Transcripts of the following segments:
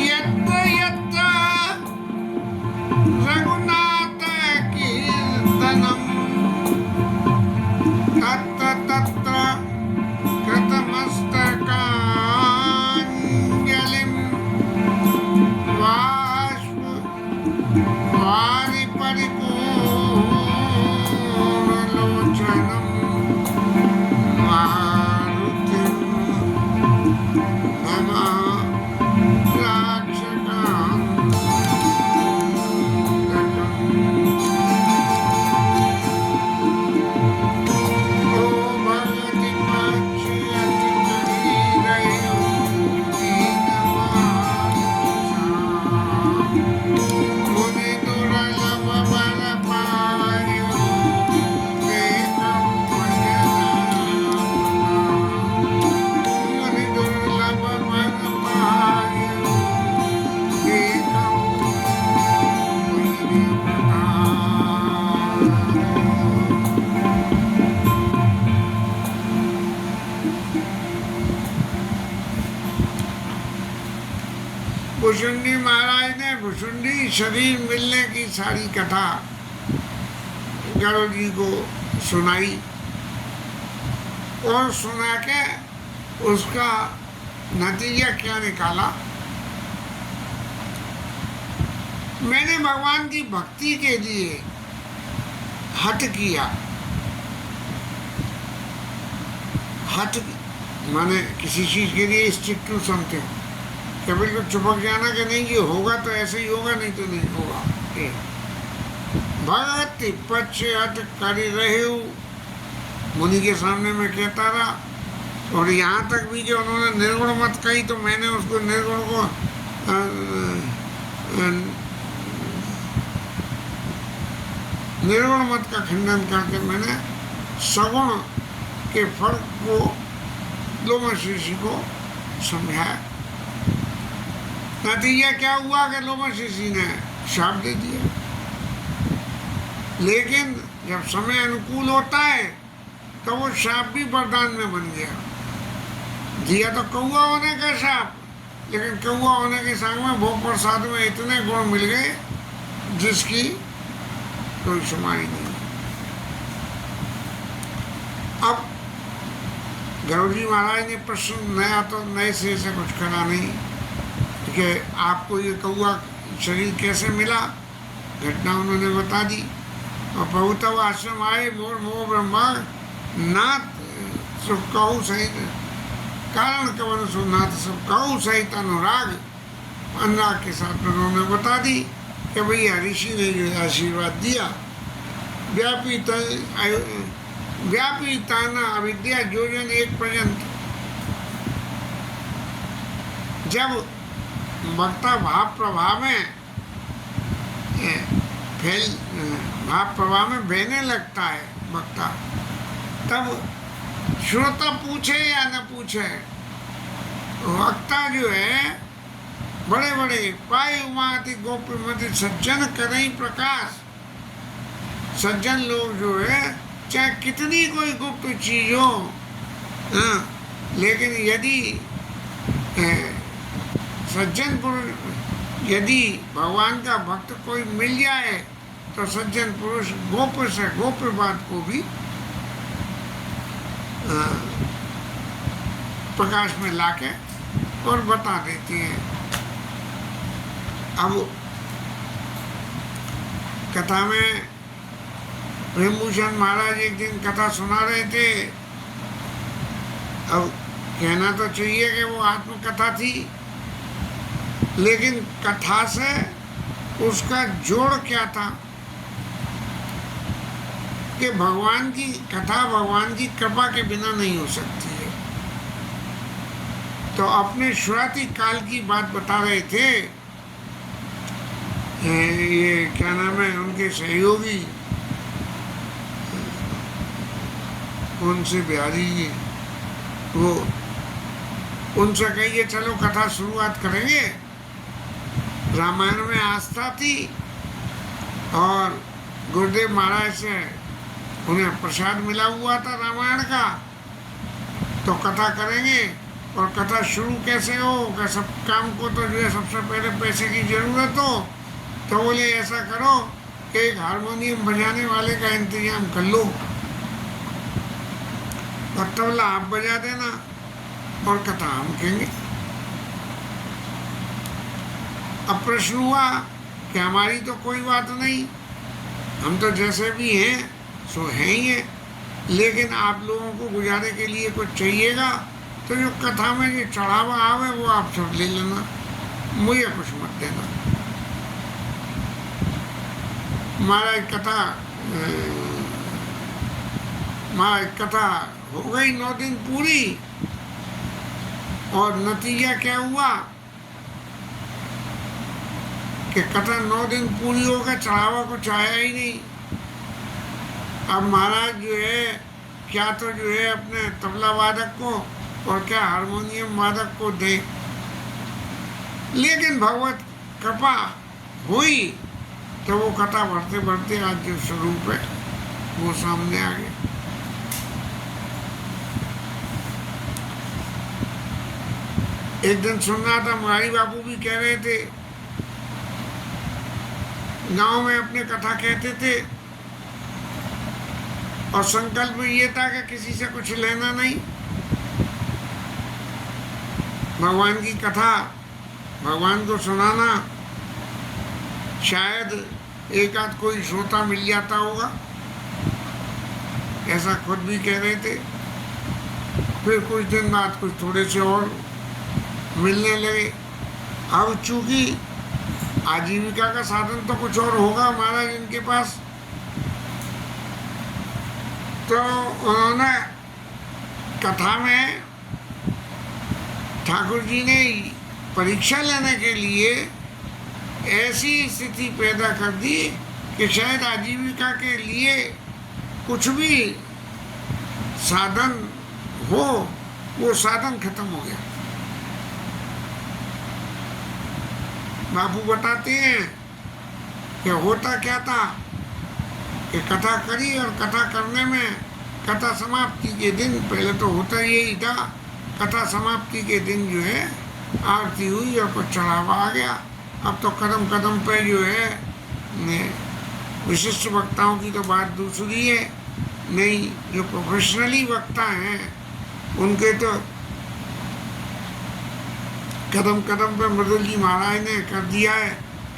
यत्र यत्र रघुनाथ कीर्तनम् तत्र तत्र कृतमस्तकाञ्जलिं बाष्प वारि परिपूर्णलोचनं मारुतिं नमः भुसुंडी महाराज ने भुसुंडी शरीर मिलने की सारी कथा गरुड़ जी को सुनाई और सुना के उसका नतीजा क्या निकाला। मैंने भगवान की भक्ति के लिए हठ किया। हठ माने किसी चीज के लिए स्टिक टू समथिंग, कभी तो चिपक जाना कि नहीं ये होगा तो ऐसे ही होगा, नहीं तो नहीं होगा। भगवती पक्ष हट कर रहे हो, मुनि के सामने में कहता रहा। और यहाँ तक भी जो उन्होंने निर्गुण मत कही तो मैंने उसको निर्गुण को निर्गुण मत का खंडन करके मैंने सगुण के फर्क को लोमश ऋषि को समझाया। नतीजा क्या हुआ कि लोमश ऋषि ने शाप दे दिया। लेकिन जब समय अनुकूल होता है तो वो शाप भी वरदान में बन गया। दिया तो कौआ होने का शाप, लेकिन कौआ होने के संग में भोग प्रसाद में इतने गुण मिल गए जिसकी कोई शुमारी नहीं। अब गरुड़ जी महाराज ने प्रश्न नया तो नए से कुछ करा नहीं कि आपको ये कौआ शरीर कैसे मिला, घटना उन्होंने बता दी। और प्रभु तब आश्रम आए मोर मोह ब्रह्मा नाथ सब कहू सहित कारण कवन सुनाथ सब कहू सहित अनुराग अनुराग के साथ उन्होंने बता दी कि भैया ऋषि ने जो आशीर्वाद दिया। व्यापी ताना अविद्या जोजन एक पर्यंत। जब वक्ता भाव प्रभाव में बहने लगता है वक्ता, तब श्रोता पूछे या न पूछे, वक्ता जो है बड़े बड़े पाए उमाति गोपीमति सज्जन करें प्रकाश। सज्जन लोग जो है चाहे कितनी कोई गुप्त चीज हो, लेकिन यदि सज्जन पुरुष यदि भगवान का भक्त कोई मिल जाए तो सज्जन पुरुष गोप्य से गोप्य बात को भी प्रकाश में लाके और बता देती हैं। अब कथा में प्रेमभूषण महाराज एक दिन कथा सुना रहे थे। अब कहना तो चाहिए कि वो आत्मकथा थी, लेकिन कथा से उसका जोड़ क्या था कि भगवान की कथा भगवान की कृपा के बिना नहीं हो सकती है। तो अपने शुरुआती काल की बात बता रहे थे। ये क्या नाम है उनके सहयोगी, कौन से बिहारी जी, वो उनसे कहिए चलो कथा शुरुआत करेंगे। रामायण में आस्था थी और गुरुदेव महाराज से उन्हें प्रसाद मिला हुआ था रामायण का, तो कथा करेंगे। और कथा शुरू कैसे हो कि सब काम को तो जो है सबसे पहले पैसे की ज़रूरत हो, तो बोले ऐसा करो कि एक हारमोनियम बजाने वाले का इंतजाम कर लो और तबला आप बजा देना और कथा हम कहेंगे। अब प्रश्न हुआ कि हमारी तो कोई बात नहीं, हम तो जैसे भी हैं सो हैं ही हैं, लेकिन आप लोगों को गुजारे के लिए कुछ चाहिएगा तो जो कथा में जो चढ़ावा आवे वो आप सब ले लेना, मुझे कुछ मत देना। महाराज कथा हो गई 9 दिन पूरी, और नतीजा क्या हुआ कि कथा 9 दिन पूरी हो गई, चढ़ावा कुछ आया ही नहीं। अब महाराज जो है क्या तो जो है अपने तबला वादक को और क्या हारमोनियम वादक को दे, लेकिन भगवत कृपा हुई तो वो कथा बढ़ते बढ़ते आज जो स्वरूप है वो सामने आ गया। एक दिन सुन रहा था, मुरारी बापू भी कह रहे थे, गांव में अपने कथा कहते थे और संकल्प ये था कि किसी से कुछ लेना नहीं, भगवान की कथा भगवान को सुनाना, शायद एक आध कोई श्रोता मिल जाता होगा, ऐसा खुद भी कह रहे थे। फिर कुछ दिन बाद कुछ थोड़े से और मिलने लगे। अब चूंकि आजीविका का साधन तो कुछ और होगा महाराज इनके पास, तो उन्होंने कथा में ठाकुर जी ने परीक्षा लेने के लिए ऐसी स्थिति पैदा कर दी कि शायद आजीविका के लिए कुछ भी साधन हो वो साधन खत्म हो गया। बापू बताते हैं कि होता क्या था कि कथा करी और कथा करने में कथा समाप्ति के दिन, पहले तो होता यही था, कथा समाप्ति के दिन जो है आरती हुई और कुछ चढ़ावा आ गया। अब तो कदम कदम पे जो है विशिष्ट वक्ताओं की तो बात दूसरी है, नहीं जो प्रोफेशनली वक्ता हैं उनके तो कदम कदम पे मृदुल जी महाराज ने कर दिया है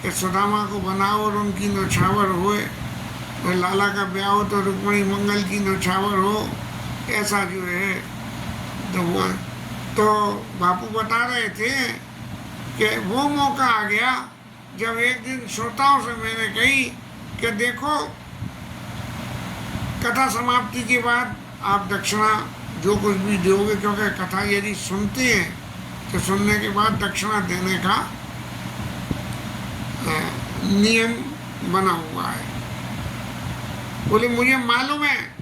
कि सुदामा को बनाओ और उनकी नौछावर होए, और लाला का ब्याह हो तो रुक्मणी मंगल की नौछावर हो, ऐसा जो है तो बापू बता रहे थे कि वो मौका आ गया जब एक दिन श्रोताओं से मैंने कही कि देखो कथा समाप्ति के बाद आप दक्षिणा जो कुछ भी दोगे, क्योंकि कथा यदि सुनते हैं तो सुनने के बाद दक्षिणा देने का नियम बना हुआ है। बोले मुझे मालूम है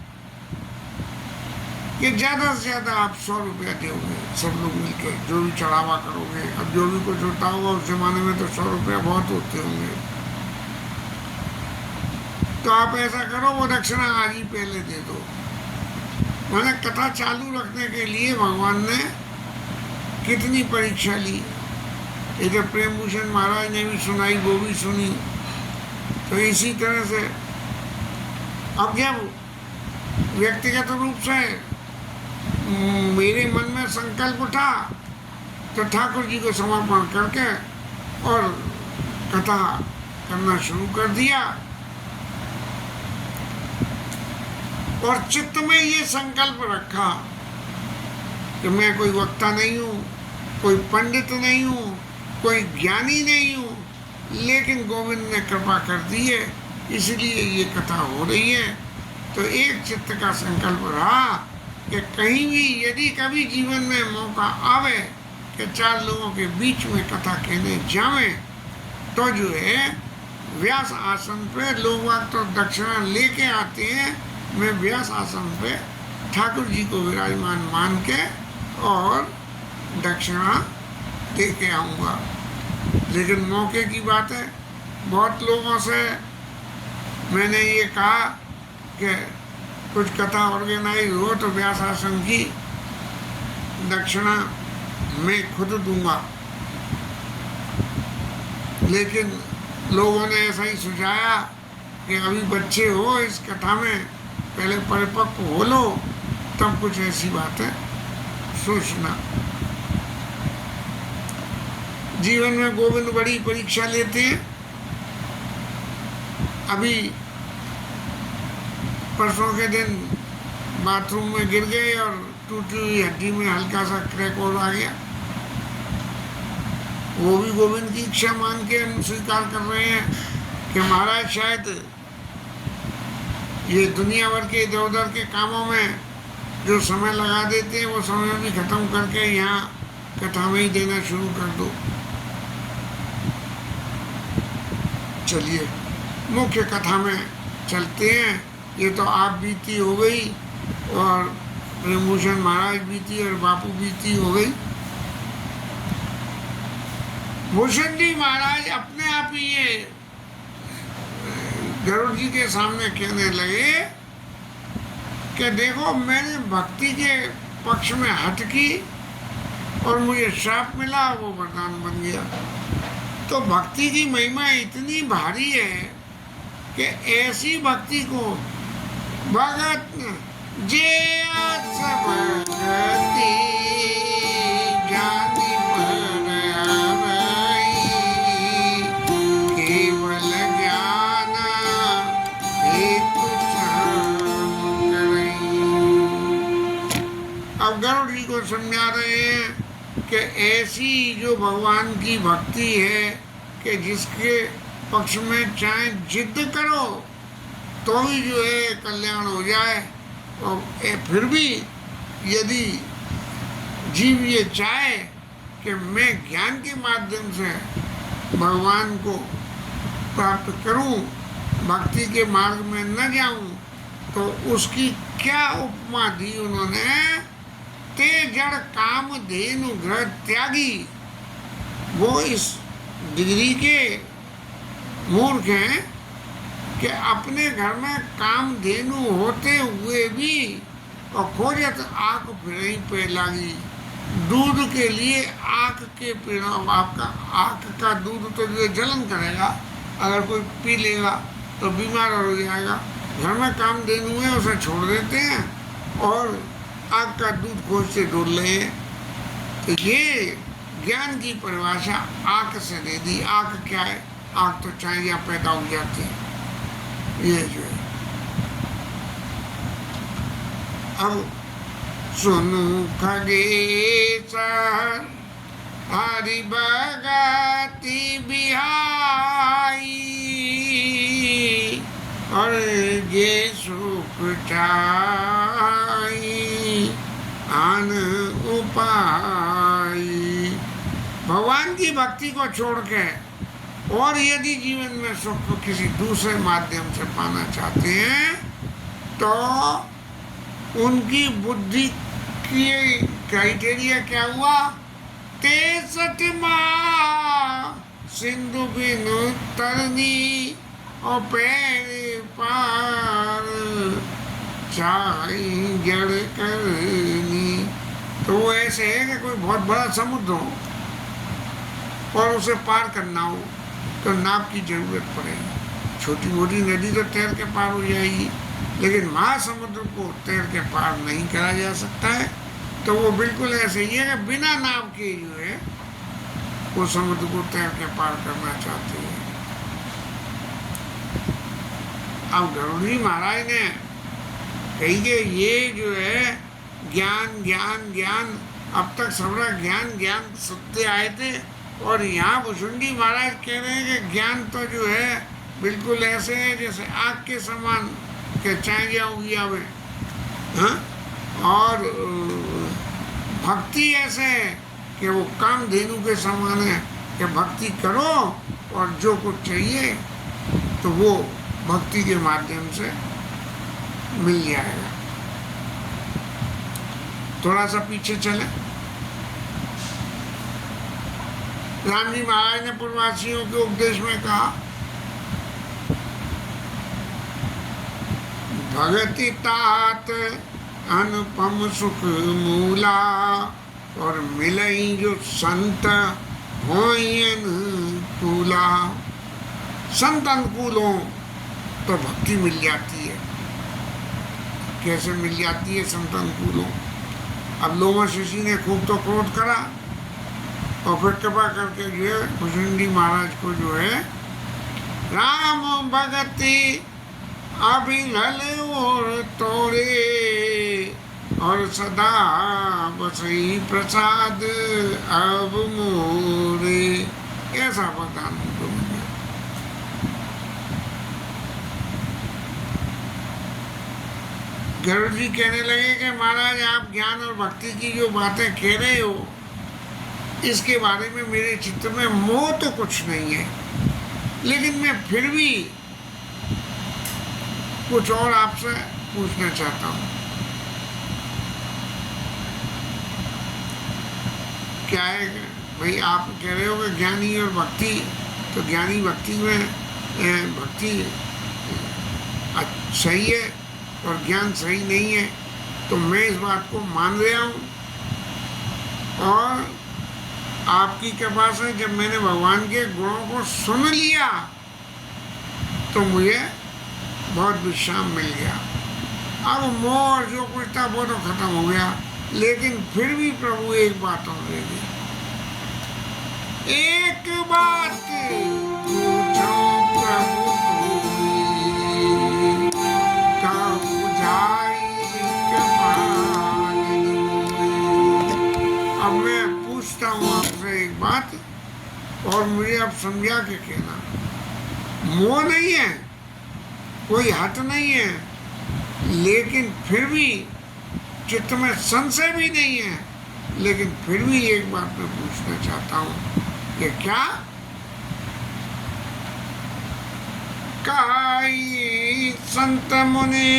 कि ज़्यादा से ज़्यादा आप 100 रुपया दोगे, सब लोग मिलकर जो भी चढ़ावा करोगे। अब जो भी कुछ होता होगा उस जमाने में तो 100 रुपया बहुत होते होंगे, तो आप ऐसा करो वो दक्षिणा आज ही पहले दे दो। मैंने कथा चालू रखने के लिए भगवान ने कितनी परीक्षा ली, इधर प्रेम भूषण महाराज ने भी सुनाई, वो भी सुनी। तो इसी तरह से अब जब व्यक्तिगत रूप से मेरे मन में संकल्प उठा तो ठाकुर जी को समर्पण करके और कथा करना शुरू कर दिया। और चित्त में ये संकल्प रखा कि मैं कोई वक्ता नहीं हूँ, कोई पंडित नहीं हूँ, कोई ज्ञानी नहीं हूँ, लेकिन गोविंद ने कृपा कर दी है इसलिए ये कथा हो रही है। तो एक चित्त का संकल्प रहा कि कहीं भी यदि कभी जीवन में मौका आवे कि 4 लोगों के बीच में कथा कहने जावें तो जो है व्यास आसन पे लोग तो दक्षिणा लेके आते हैं, मैं व्यास आसन पे ठाकुर जी को विराजमान मान के और दक्षिणा दे के आऊँगा। लेकिन मौके की बात है, बहुत लोगों से मैंने ये कहा कि कुछ कथा ऑर्गेनाइज हो तो व्यास आसन की दक्षिणा मैं खुद दूंगा। लेकिन लोगों ने ऐसा ही सुझाया कि अभी बच्चे हो, इस कथा में पहले परिपक्व हो लो, तब कुछ ऐसी बातें सोचना। जीवन में गोविंद बड़ी परीक्षा लेते हैं। अभी परसों के दिन बाथरूम में गिर गए और टूटी हुई हड्डी में हल्का सा क्रैक और आ गया। वो भी गोविंद की इच्छा मान के स्वीकार कर रहे हैं कि महाराज शायद ये दुनिया भर के इधर उधर के कामों में जो समय लगा देते हैं वो समय भी खत्म करके यहाँ कथा में ही देना शुरू कर दो। चलिए मुख्य कथा में चलते हैं। ये तो आप बीती हो गई और प्रेमभूषण महाराज बीती और बापू बीती हो गई। भूषण जी महाराज अपने आप ही ये गरुड़ जी के सामने कहने लगे कि देखो मैंने भक्ति के पक्ष में हट की और मुझे श्राप मिला, वो वरदान बन गया। तो भक्ति की महिमा इतनी भारी है कि ऐसी भक्ति को भगत जे भगति जानी परई, केवल ज्ञान हेतु करई। अब गरुड़ जी को समझा रहे हैं कि ऐसी जो भगवान की भक्ति है कि जिसके पक्ष में चाहे जिद करो तो भी जो है कल्याण हो जाए, और फिर भी यदि जीव ये चाहे कि मैं ज्ञान के माध्यम से भगवान को प्राप्त करूं, भक्ति के मार्ग में न जाऊं, तो उसकी क्या उपमा दी उन्होंने। ते जड़ काम धेनु ग्रह त्यागी। वो इस डिग्री के मूर्ख हैं कि अपने घर में काम धेनु होते हुए भी और खोजत आँख फिरई पे लगी। दूध के लिए आँख के पेड़, आपका आँख का दूध तो जो जलन करेगा, अगर कोई पी लेगा तो बीमार हो जाएगा। घर में काम धेनु है उसे छोड़ देते हैं और आँख का दूध खोजते डोल रहे हैं। तो ये ज्ञान की परिभाषा आँख से दे दी। आँख क्या है? आँख तो चाहिए पैदा हो जाती है। ये जो है अब सुनु खगेश हरि भगति बिहाई, और ये सुख चाई आन उपाय। भगवान की भक्ति को छोड़ के और यदि जीवन में सुख किसी दूसरे माध्यम से पाना चाहते हैं तो उनकी बुद्धि की क्राइटेरिया क्या हुआ? 63 माँ सिंधु बिनु तरनी और पैर पार चाई जड़ करनी। तो वो ऐसे है कि कोई बहुत बड़ा समुद्र हो और उसे पार करना हो तो नाव की जरूरत पड़ेगी। छोटी मोटी नदी तो तैर के पार हो जाएगी, लेकिन महासमुद्र को तैर के पार नहीं करा जा सकता है। तो वो बिल्कुल ऐसे ही है कि बिना नाव के जो है वो समुद्र को तैर के पार करना चाहते हैं। अब गरुड़ी महाराज ने कही कि ये जो है ज्ञान ज्ञान ज्ञान, अब तक सबरा ज्ञान ज्ञान सुनते आए थे, और यहाँ भुसुंडी महाराज कह रहे हैं कि ज्ञान तो जो है बिल्कुल ऐसे है जैसे आग के समान के चाहे उगियावे। हाँ, और भक्ति ऐसे है कि वो काम धेनु के समान है कि भक्ति करो और जो कुछ चाहिए तो वो भक्ति के माध्यम से मिल जाएगा। थोड़ा सा पीछे चले। राम जी महाराज ने पूर्ववासियों के उपदेश में कहा, भगति तात अनुपम सुख मूला, और मिलई जो संत होई अनुकूला। संत अनुकूल हो तो भक्ति मिल जाती है। कैसे मिल जाती है संत अनुकूल हो? अब लोमश ऋषि ने खूब तो क्रोध करा और फिर कृपा करके जो है भुजंडी महाराज को जो है राम भगति अभिलल और तोड़े और सदा बसई प्रसाद अब मोरे, ऐसा वरदान उनको मिल गया। गरुड़ जी कहने लगे कि महाराज आप ज्ञान और भक्ति की जो बातें कह रहे हो इसके बारे में मेरे चित्त में मोह तो कुछ नहीं है, लेकिन मैं फिर भी कुछ और आपसे पूछना चाहता हूँ। क्या है भाई? आप कह रहे हो कि ज्ञानी और भक्ति, तो ज्ञानी भक्ति में भक्ति सही है और ज्ञान सही नहीं है, तो मैं इस बात को मान रहा हूँ। और आपकी कृपा से जब मैंने भगवान के गुणों को सुन लिया तो मुझे बहुत विश्राम मिल गया। अब मोह और जो कुछ था वो तो खत्म हो गया, लेकिन फिर भी प्रभु एक बात और रह गई। एक बात पूछो प्रभु अब मैं पूछता हूँ आपसे एक बात, और मुझे आप समझा के कहना। मोह नहीं है, कोई हट नहीं है, लेकिन फिर भी चित्त में संशय भी नहीं है, लेकिन फिर भी एक बात मैं पूछना चाहता हूँ कि क्या काई संत मुनि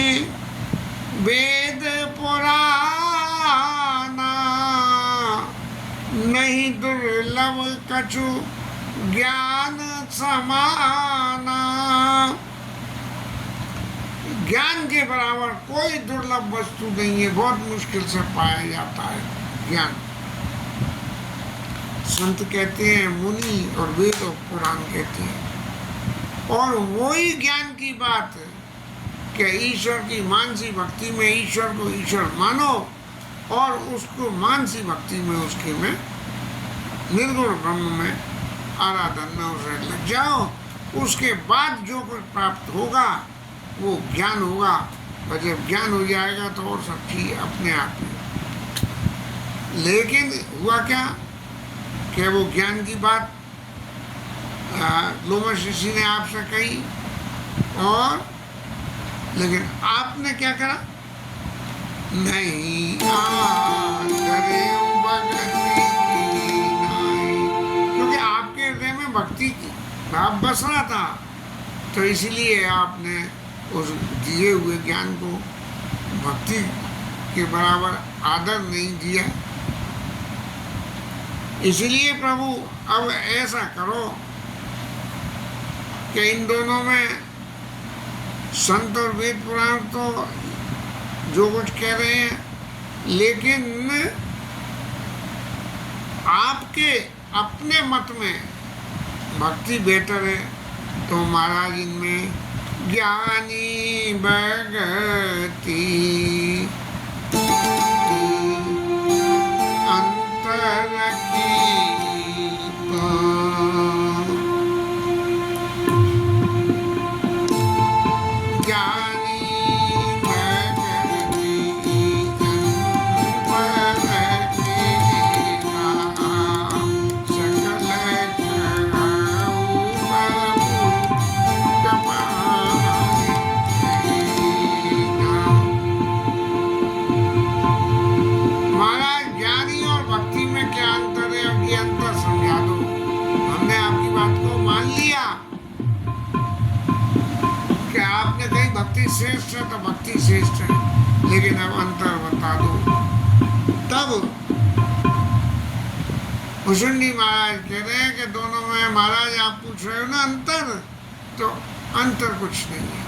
वेद पुराना नहीं दुर्लभ कछु ज्ञान समाना। ज्ञान के बराबर कोई दुर्लभ वस्तु नहीं है, बहुत मुश्किल से पाया जाता है ज्ञान। संत कहते हैं मुनि और वेद और पुराण कहते हैं, और वही ज्ञान की बात है कि ईश्वर की मानसी भक्ति में ईश्वर को ईश्वर मानो और उसको मानसी भक्ति में उसके में निर्गुण ब्रह्म में आराधन में उसे लग जाओ। उसके बाद जो कुछ प्राप्त होगा वो ज्ञान होगा, और जब ज्ञान हो जाएगा तो और सब चीज अपने आप ही। लेकिन हुआ क्या कि वो ज्ञान की बात लोमश ऋषि ने आपसे कही, और लेकिन आपने क्या करा? नहीं क्योंकि आपके हृदय में भक्ति की भाव बस रहा था, तो इसलिए आपने उस दिए हुए ज्ञान को भक्ति के बराबर आदर नहीं दिया। इसलिए प्रभु अब ऐसा करो कि इन दोनों में संत और वेद पुराण तो जो कुछ कह रहे हैं, लेकिन आपके अपने मत में भक्ति बेहतर है, तो महाराज इनमें ज्ञानी भगति अंतर की श्रेष्ठ है तो भक्ति श्रेष्ठ है, लेकिन अब अंतर बता दो। तब भुजंडी महाराज कह रहे हैं कि दोनों में महाराज आप पूछ रहे हो ना अंतर, तो अंतर कुछ नहीं है।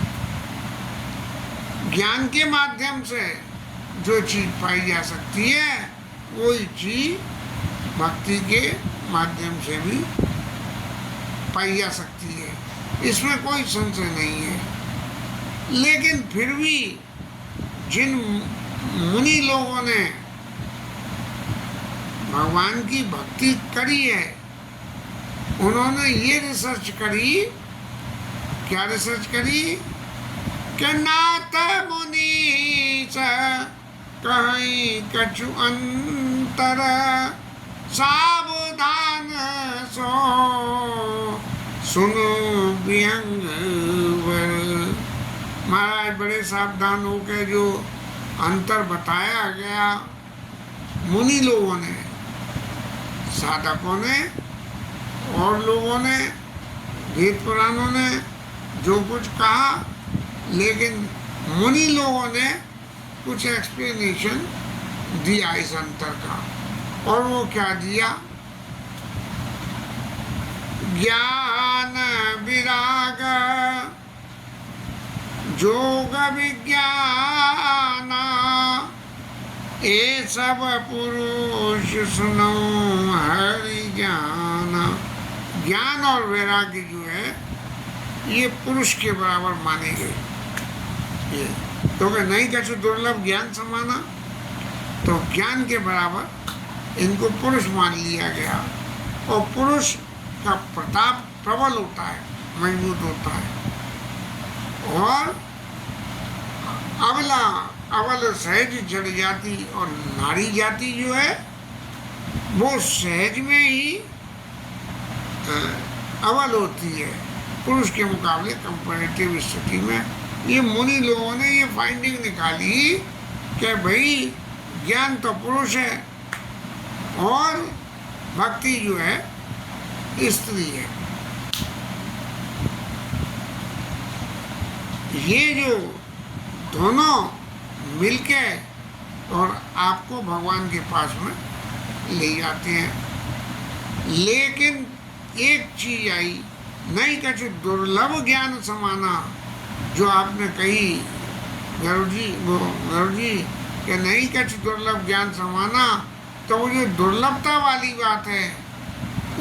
ज्ञान के माध्यम से जो चीज पाई जा सकती है कोई चीज भक्ति के माध्यम से भी पाई जा सकती है, इसमें कोई संशय नहीं है। लेकिन फिर भी जिन मुनि लोगों ने भगवान की भक्ति करी है, उन्होंने ये रिसर्च करी, क्या रिसर्च करी कि नाथ मुनि कहीं कछु अंतर, सावधान सो सुनो व्यंग वर। महाराज बड़े सावधान होकर जो अंतर बताया गया मुनि लोगों ने, साधकों ने और लोगों ने, वेद पुराणों ने जो कुछ कहा, लेकिन मुनि लोगों ने कुछ एक्सप्लेनेशन दिया इस अंतर का। और वो क्या दिया? ज्ञान विराग जोग विज्ञान, ये सब पुरुष सुनो हरि ज्ञान। ज्ञान और वैराग्य जो है ये पुरुष के बराबर माने गए। ये तो नहीं कछु दुर्लभ ज्ञान समाना, तो ज्ञान के बराबर इनको पुरुष मान लिया गया। और पुरुष का प्रताप प्रबल होता है, मजबूत होता है। और अबल सहज जड़ जाति और नारी जाति जो है वो सहज में ही अबल होती है पुरुष के मुकाबले कंपैरेटिव स्थिति में। ये मुनि लोगों ने ये फाइंडिंग निकाली कि भाई ज्ञान तो पुरुष है और भक्ति जो है स्त्री है। ये जो दोनों मिलके और आपको भगवान के पास में ले जाते हैं। लेकिन एक चीज आई, नहीं कछु दुर्लभ ज्ञान समाना, जो आपने कही गरुड़ जी कि नहीं कछु दुर्लभ ज्ञान समाना, तो वो जो दुर्लभता वाली बात है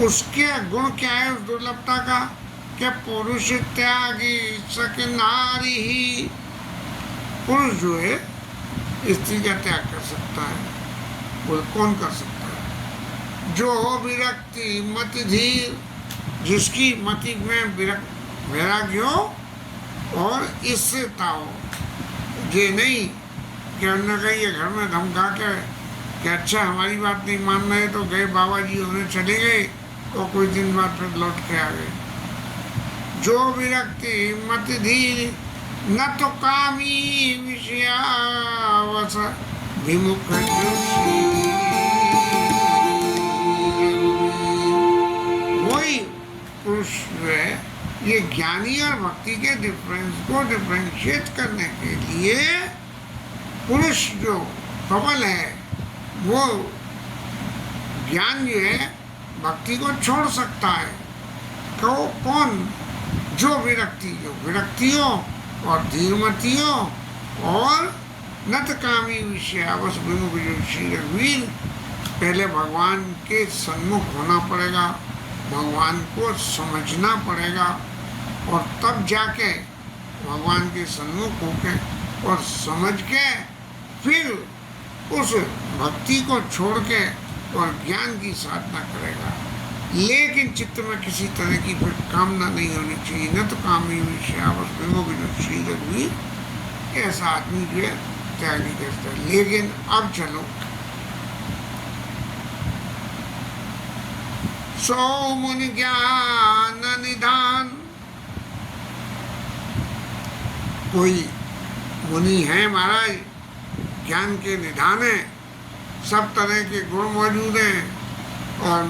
उसके गुण क्या है उस दुर्लभता का? कि पुरुष त्यागी सक नारी ही। पुरुष जो है स्त्री का त्याग कर सकता है, वो कौन कर सकता है? जो विरक्ति मति धीर, जिसकी मति में वैराग्य हो और स्थिरता हो। ये नहीं कि उन्होंने कही ये घर में धमका के कि अच्छा हमारी बात नहीं मान रहे तो गए बाबा जी होने चले गए और कुछ दिन बाद फिर लौट के आ गए। जो विरक्ति मत धीर न तो कामी विषयावस विमुख। वही पुरुष जो है ये ज्ञानी और भक्ति के डिफरेंस को डिफरेंशिएट करने के लिए पुरुष जो प्रबल है वो ज्ञान जो है भक्ति को छोड़ सकता है। तो कौन? जो विरक्तियों और धीरमतियों और नतकामी विषयावश विमुख। वीर पहले भगवान के सन्मुख होना पड़ेगा, भगवान को समझना पड़ेगा और तब जाके भगवान के सन्मुख होके और समझ के फिर उस भक्ति को छोड़ के और ज्ञान की साधना करेगा। लेकिन चित्त में किसी तरह की फिर कामना नहीं होनी चाहिए। न तो कामी विषयावश विमुख भी ऐसा आदमी जो है त्याग नहीं करता। लेकिन अब चलो सो मुनि ज्ञान निधान। कोई मुनि है महाराज, ज्ञान के निधान है, सब तरह के गुण मौजूद हैं और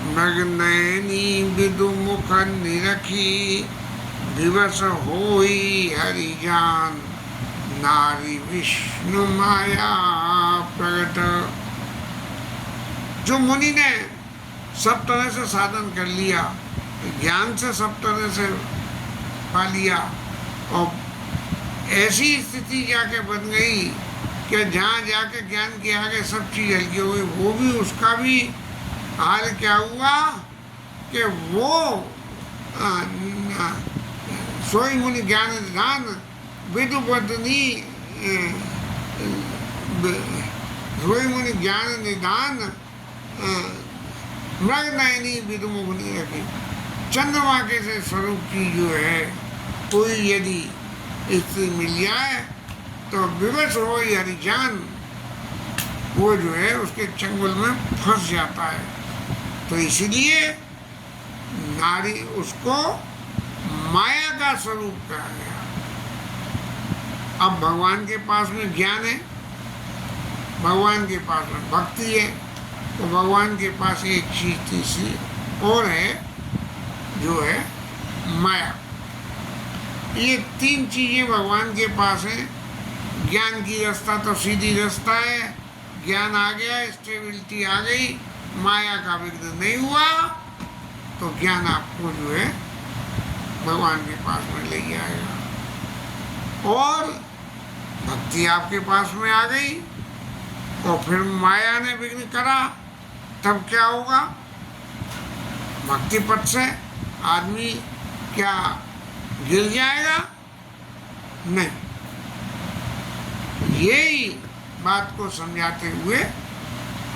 मृग नयनी विदु मुख निरखी दिवस होई हरि जान नारी विष्णु माया प्रगट। जो मुनि ने सब तरह से साधन कर लिया, ज्ञान से सब तरह से पा लिया और ऐसी स्थिति जाके बन गई कि जहाँ जाके ज्ञान के आगे सब चीज़ हल्की हो गई, वो भी उसका भी हाल क्या हुआ कि वो सोई मुनि ज्ञान निधान विदुपत्नी सोई मुनि ज्ञान निधान मृग नयनी विदुमुग्नि रखी। चंद्रमा के से स्वरूप की जो है कोई यदि स्त्री मिल जाए तो विवश हो या हरिजान, वो जो है उसके चंगुल में फंस जाता है। तो इसलिए नारी उसको माया का स्वरूप कहा गया। अब भगवान के पास में ज्ञान है, भगवान के पास में भक्ति है, तो भगवान के पास एक चीज तीसरी और है जो है माया। ये तीन चीजें भगवान के पास हैं। ज्ञान की रास्ता तो सीधी रास्ता है, ज्ञान आ गया, स्टेबिलिटी आ गई, माया का विघ्न नहीं हुआ, तो ज्ञान आपको जो है भगवान के पास में ले जाएगा। और भक्ति आपके पास में आ गई तो फिर माया ने विघ्न करा, तब क्या होगा? भक्ति पथ से आदमी क्या गिर जाएगा? नहीं। यही बात को समझाते हुए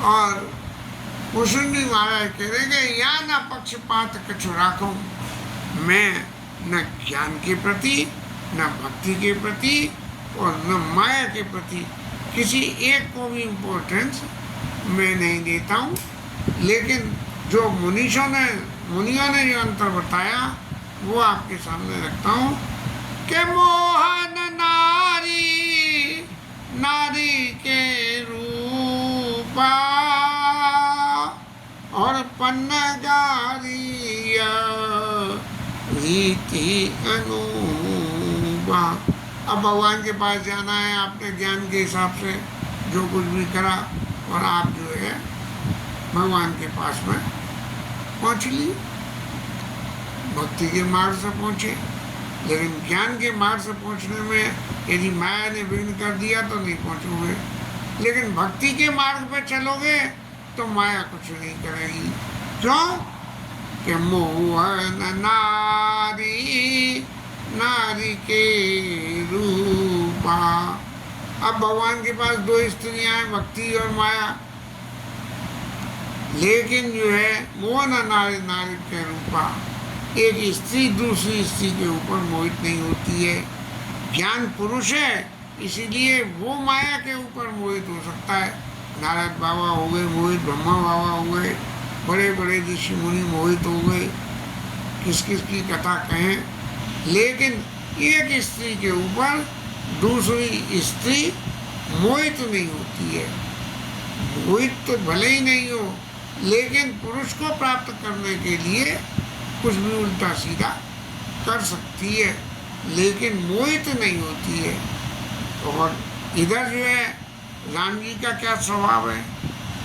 और कुशुंडी महाराज कह रहे कि या न पक्षपात कछु राखूं, मैं न ज्ञान के प्रति, न भक्ति के प्रति और न माया के प्रति किसी एक को भी इम्पोर्टेंस मैं नहीं देता हूँ। लेकिन जो मुनियों ने जो अंतर बताया वो आपके सामने रखता हूँ कि मोहन नारी के रूपा और पन्नगारिया रीति अनुबा। अब भगवान के पास जाना है, आपने ज्ञान के हिसाब से जो कुछ भी करा और आप जो है भगवान के पास में पहुँच लिए, भक्ति के मार्ग से पहुँचे। लेकिन ज्ञान के मार्ग से पहुँचने में यदि माया ने विघ्न कर दिया तो नहीं पहुँचोगे, लेकिन भक्ति के मार्ग पे चलोगे तो माया कुछ नहीं करेगी। क्यों? कि मोहन नारी के रूपा। अब भगवान के पास दो स्त्रियां हैं, भक्ति और माया, लेकिन जो है मोहन नारी के रूपा, एक स्त्री दूसरी स्त्री के ऊपर मोहित नहीं होती है। ज्ञान पुरुष है, इसीलिए वो माया के ऊपर मोहित हो सकता है। नारद बाबा हो गए मोहित, ब्रह्मा बाबा हो गए, बड़े बड़े ऋषि मुनि मोहित हो गए, किस किस की कथा कहें। लेकिन एक स्त्री के ऊपर दूसरी स्त्री मोहित नहीं होती है। मोहित तो भले ही नहीं हो, लेकिन पुरुष को प्राप्त करने के लिए कुछ भी उल्टा सीधा कर सकती है, लेकिन मोहित नहीं होती है। और इधर जो है राम जी का क्या स्वभाव है?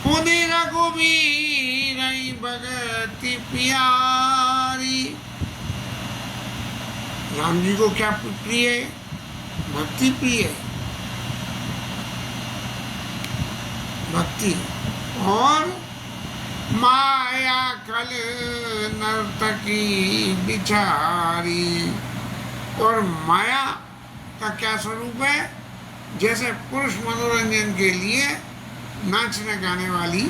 पुनि रघुवीर भगति प्यारी। राम जी को क्या प्रिय है? भक्ति प्रिय है, भक्ति। और माया कल नर्तकी बिचारी। और माया का क्या स्वरूप है? जैसे पुरुष मनोरंजन के लिए नाचने गाने वाली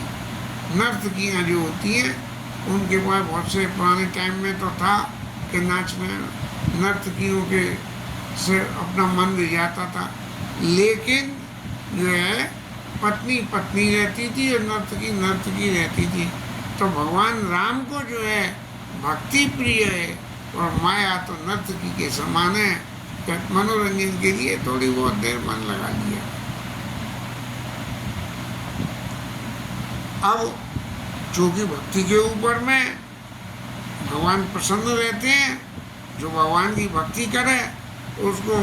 नर्तकियाँ जो होती हैं, उनके पास बहुत से पुराने टाइम में तो था कि नाचने नर्तकियों के से अपना मन भी जाता था। लेकिन जो है पत्नी पत्नी रहती थी और नर्तकी नर्तकी रहती थी। तो भगवान राम को जो है भक्ति प्रिय है और माया तो नर्तकी के समान है। मनोरंजन के लिए थोड़ी बहुत देर मन लगा लिया। अब चूंकि भक्ति के ऊपर में भगवान प्रसन्न रहते हैं, जो भगवान की भक्ति करे उसको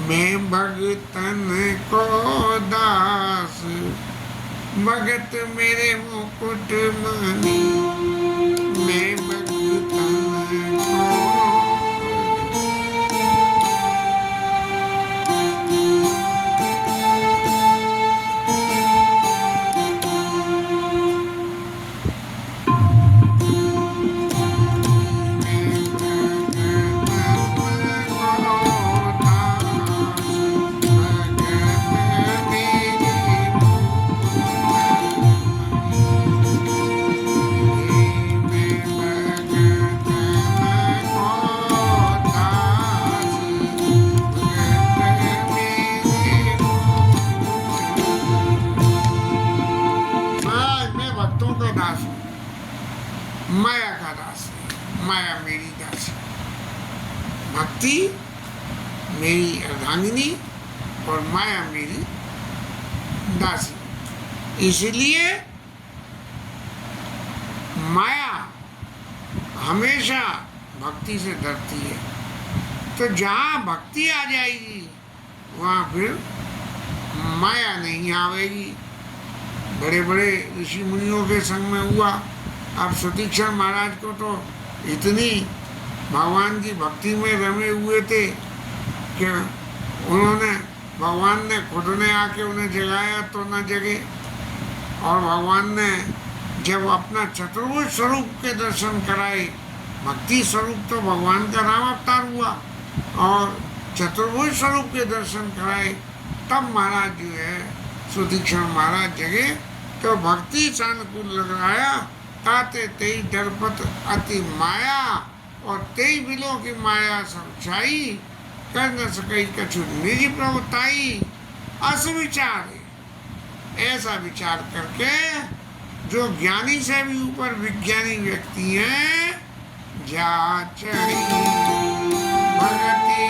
मैं भगतन को दास भगत मेरे मुकुट मणि। मैं भगतन को दास हूँ, माया का दास है, माया मेरी दास है। भक्ति मेरी अर्धांगिनी और माया मेरी दासी। इसलिए माया हमेशा भक्ति से डरती है। तो जहाँ भक्ति आ जाएगी वहाँ फिर माया नहीं आवेगी। बड़े बड़े ऋषि मुनियों के संग में हुआ। अब सुतीक्षण महाराज को तो इतनी भगवान की भक्ति में रमे हुए थे कि उन्होंने, भगवान ने खुद ने आके उन्हें जगाया तो न जगे। और भगवान ने जब अपना चतुर्भुज स्वरूप के दर्शन कराए, भक्ति स्वरूप तो भगवान का राम अवतार हुआ, और चतुर्भुज स्वरूप के दर्शन कराए, तब महाराज जो है सुतीक्षण महाराज जगे। तो भक्ति सानुकूल लग रहा ताते तेई डरपत अति माया, और तेई बिलो की माया सब छाई, कर न सकई कछु निज प्रभुताई। असविचार है, ऐसा विचार करके जो ज्ञानी से भी ऊपर विज्ञानी व्यक्ति हैं, जा चढ़ी भगति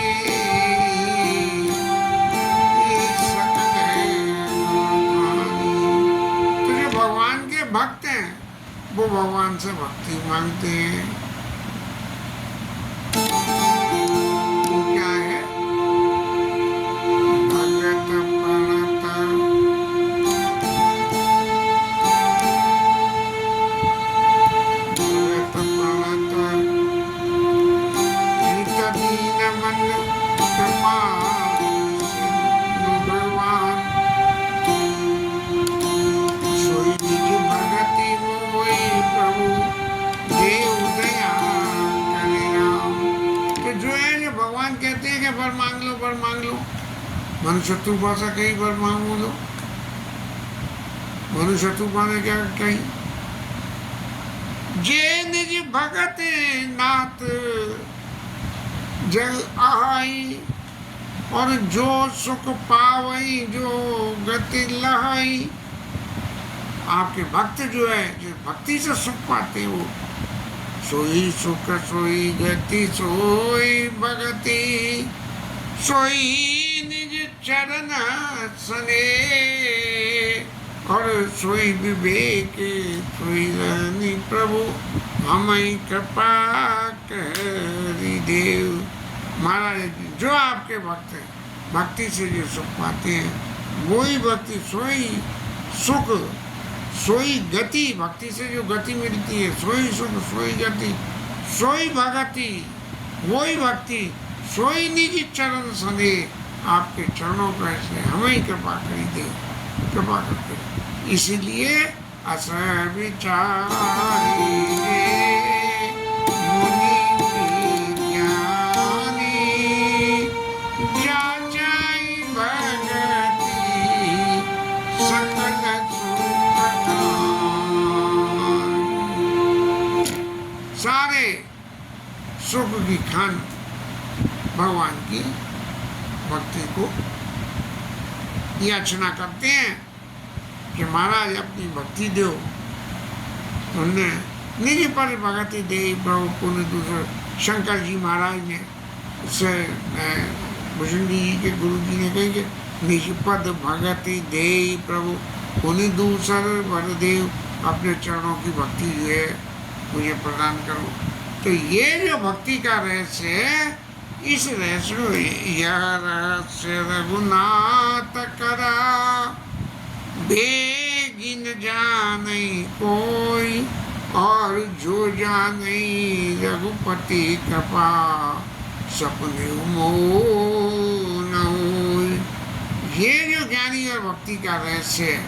तो जो भगवान के भक्त हैं वो भगवान से भक्ति मांगते हैं। वो क्या है? भगत प्रणत दीन मन कृपा भगवान, सोई निज भगति मोहि प्रभु देव दया करे राम। तो जो है जो भगवान कहते हैं कि वर मांग लो, वर मांग लो, मनुष्यत्व भाषा कही वर मांगो लो। मनुष्यत्व ने क्या कही? जे निज भगत नाथ जग आई, और जो सुख पावई जो गति लहाई। आपके भक्त जो है, जो भक्ति से सुख पाते हैं, वो सोई सुख सोई गति सोई भगति, सोई निज चरण सने, और सोई विवेक सोई रहनी प्रभु हमई कृपा करी देव। महाराज जो आपके भक्त हैं, भक्ति से जो सुख पाते हैं, वही भक्ति सोई सुख सोई गति, भक्ति से जो गति मिलती है, सोई सुख सोई गति सोई भगति, वही भक्ति सोई निज चरण सने। आपके चरणों पर ऐसे हमें कृपा करी दे, कृपा करके। इसीलिए अस विचारी सारे सुख की खान भगवान की भक्ति को याचना करते हैं कि महाराज अपनी भक्ति दो। उन्होंने निज पर भगति दे प्रभु पुण्य दूसरे। शंकर जी महाराज ने उससे भूषण जी के गुरु जी ने कही कि निज पद भगति दे प्रभु पुण्य दूसर वरदेव, अपने चरणों की भक्ति जो है मुझे प्रदान करो। तो ये जो भक्ति का रहस्य है, इस रहस्य को यह रहस्य रघुनाथ करा, बेगिन जाने कोई, और जो जाने रघुपति कृपा, सपने मोह न होई। ये जो ज्ञानी और भक्ति का रहस्य है,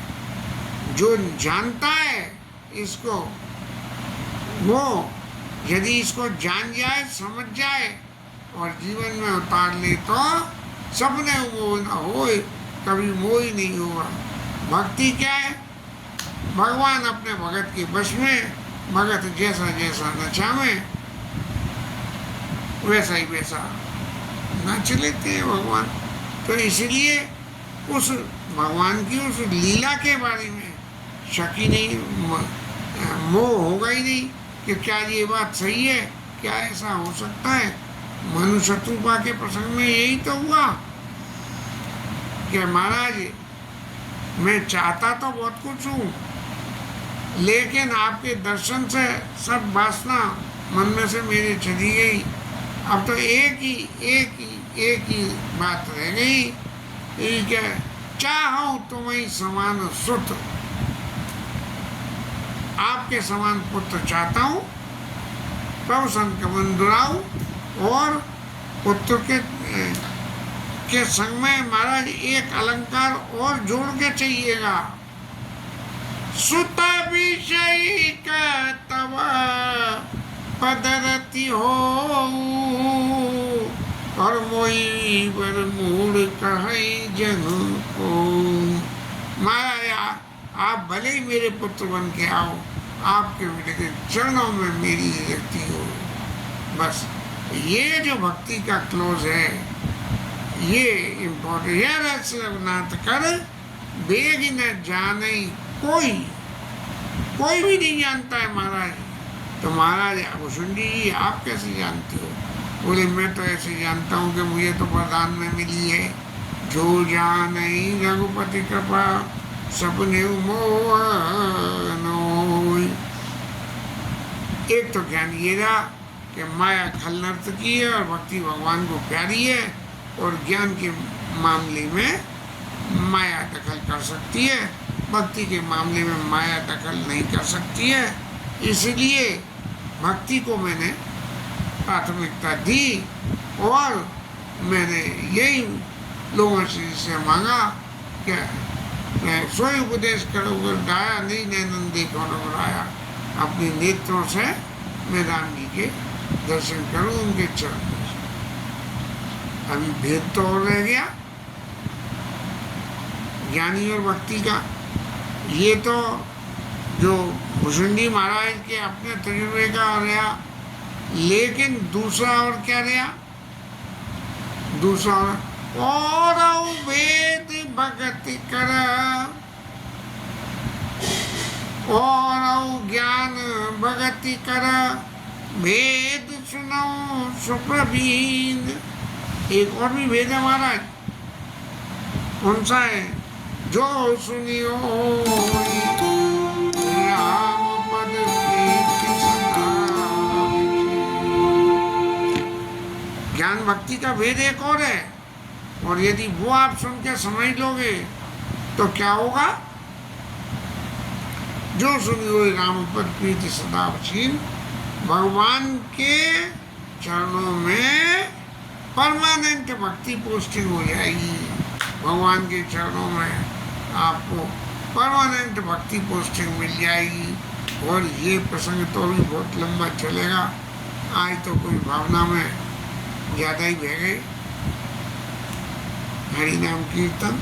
जो जानता है इसको, वो यदि इसको जान जाए, समझ जाए और जीवन में उतार ले तो सपने मोह न होए, कभी मोह ही नहीं होगा। भक्ति क्या है? भगवान अपने भगत के वश में, भगत जैसा जैसा नचावे वैसा ही वैसा नाच लेते हैं भगवान। तो इसलिए उस भगवान की उस लीला के बारे में शक ही नहीं, मोह होगा ही नहीं कि क्या ये बात सही है, क्या ऐसा हो सकता है। मनु शत्रुपा के प्रसंग में यही तो हुआ कि महाराज मैं चाहता तो बहुत कुछ हूँ, लेकिन आपके दर्शन से सब वासना मन में से मेरे चली गई। अब तो एक ही बात रह गई, ठीक है, चाहूं तुम्हें समान सुत, आपके समान पुत्र चाहता हूँ, प्रभु संत कमन दुराऊ, और पुत्र के संग में महाराज एक अलंकार और जोड़ के चाहिएगा। सुत विषय का तब पदरती हो, और मोई बर मूड कहे जन को। महाराज आप भले ही मेरे पुत्र बन के आओ, आपके बेटे के चरणों में मेरी रखती हो। बस ये जो भक्ति का क्लोज है, ये इम्पोर्टेंट है। रघुनाथ कर बेग न जाने कोई भी नहीं जानता है महाराज। तो महाराज भुसुंडी जी आप कैसे जानते हो? बोले मैं तो ऐसे जानता हूँ कि मुझे तो वरदान में मिली है, जो जान रघुपति कृपा सपने मोह। एक तो ज्ञान ये रहा कि माया खल नर्तकी है और भक्ति भगवान को प्यारी है, और ज्ञान के मामले में माया दखल कर सकती है, भक्ति के मामले में माया दखल नहीं कर सकती है। इसलिए भक्ति को मैंने प्राथमिकता दी, और मैंने यही लोगों से मांगा कि मैं सोई उपदेश करो गाया नहीं नैनन देखो न बुलाया। अपने नेत्रों से मैं राम जी के दर्शन करूं, उनके चरण दर्शन। अभी भेद तो और रह गया ज्ञानी और भक्ति का। ये तो जो भुसुंडी महाराज के अपने तजुर्बे का रहा, लेकिन दूसरा और क्या रहा? दूसरा और वेद भगत कर, और ज्ञान भगति कर, वेद सुनो सुप्रवीण। एक और भी वेद है महाराज, कौन सा है? जो सुनियो राम पद प्रीति सदा। ज्ञान भक्ति का वेद एक और है, और यदि वो आप सुन के समझ लोगे तो क्या होगा? जो सुनियो राम पद प्रीति सदा क्षीण। भगवान के चरणों में परमानेंट भक्ति पोस्टिंग हो जाएगी। भगवान के चरणों में आपको परमानेंट भक्ति पोस्टिंग मिल जाएगी। और ये प्रसंग तो भी बहुत लंबा चलेगा, आज तो कोई भावना में ज़्यादा ही बह गए। हरि नाम कीर्तन।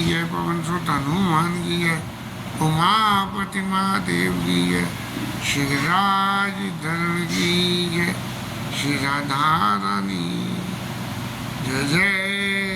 जय, पवन सुत हनुमान की जय, उमापति महादेव की जय, श्री राज धरण की जय, श्री राधा रानी जय जय